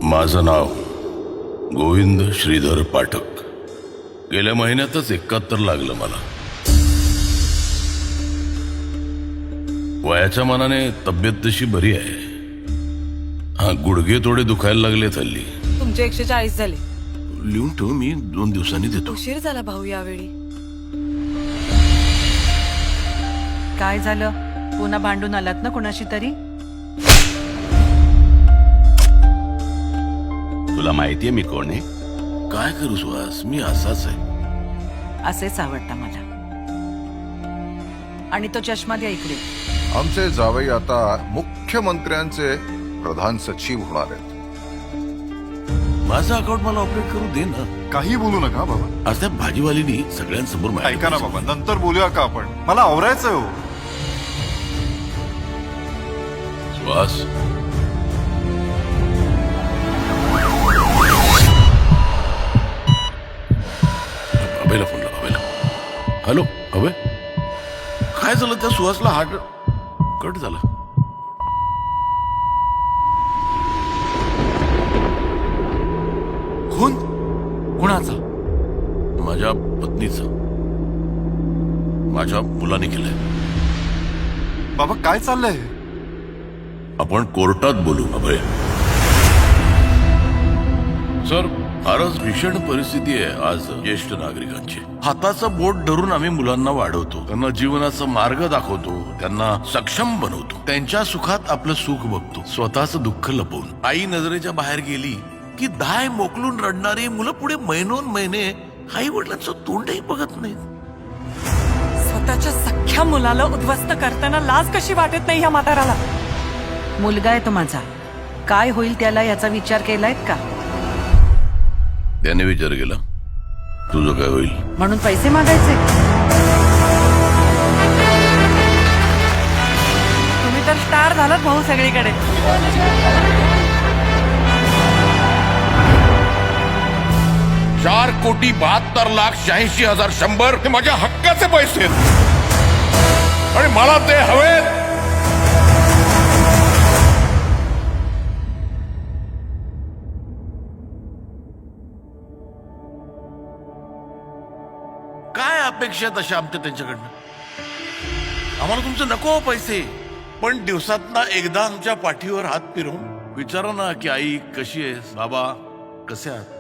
माझं नाव गोविंद श्रीधर पाठक. गेल्या महिन्यातच 71 लागलं मला. वयाच्या मानाने तब्येत तशी बरी आहे. हा, गुडघे थोडे दुखायला लागलेत हल्ली. तुमचे 140 झाले. लिहून ठेव, मी 2 दिवसांनी देतो. उशीर झाला भाऊ यावेळी. काय झालं? पुन्हा भांडून आलात ना कोणाशी तरी? तुला माहितीये मी कोण आहे? काय करू सुहास, मी असाच आहे. असेच आवडता मला. आणि तो चष्मा द्या इकडे. आमचे जावई आता मुख्यमंत्र्यांचे प्रधान सचिव होणार आहेत. माझं अकाउंट मला ऑपरेट करू दे ना. काही बोलू नका बाबा. आज त्या भाजीवालीनी सगळ्यांसमोर माहिती ऐका ना बाबा, नंतर बोलूया का आपण? मला आवरायचं हो. सुहास, अभयला फोन लाव. अभयला. हॅलो अभय, काय झालं? त्या सुहासला हार्ट कट झाला. खून कुणाचा? माझ्या पत्नीचा, माझ्या मुलाने केलंय. बाबा काय चाललंय? आपण कोर्टात बोलू अभय. सर, फारच भीषण परिस्थिती आहे आज ज्येष्ठ नागरिकांची. हाताचं बोट धरून आम्ही मुलांना वाढवतो, त्यांना जीवनाचा मार्ग दाखवतो, त्यांना सक्षम बनवतो, त्यांच्या सुखात आपलं सुख बघतो, स्वतःच दुःख लपवून. आई नजरेच्या बाहेर गेली की दाय मोकलून रडणारी मुलं पुढे महिनोन महिने आई वडिलांचं तोंडही बघत नाहीत. स्वतःच्या सख्ख्या मुलाला उद्ध्वस्त करताना लाज कशी वाटत नाही ह्या म्हाताराला? मुलगा आहे तो माझा. काय होईल त्याला याचा विचार केलाय का? त्याने विचार केला, तुझं काय होईल? म्हणून पैसे मागायचे? तुम्ही तर स्टार झालात भाऊ सगळीकडे. 4,72,86,100 हे माझ्या हक्काचे पैसे आहेत आणि मला ते हवेत. काय अपेक्षा तशा आमच्या त्यांच्याकडनं? आम्हाला तुमचं नको पैसे, पण दिवसातना एकदा आमच्या पाठीवर हात फिरवून विचारा ना की आई कशी आहेस, बाबा कसे आहात.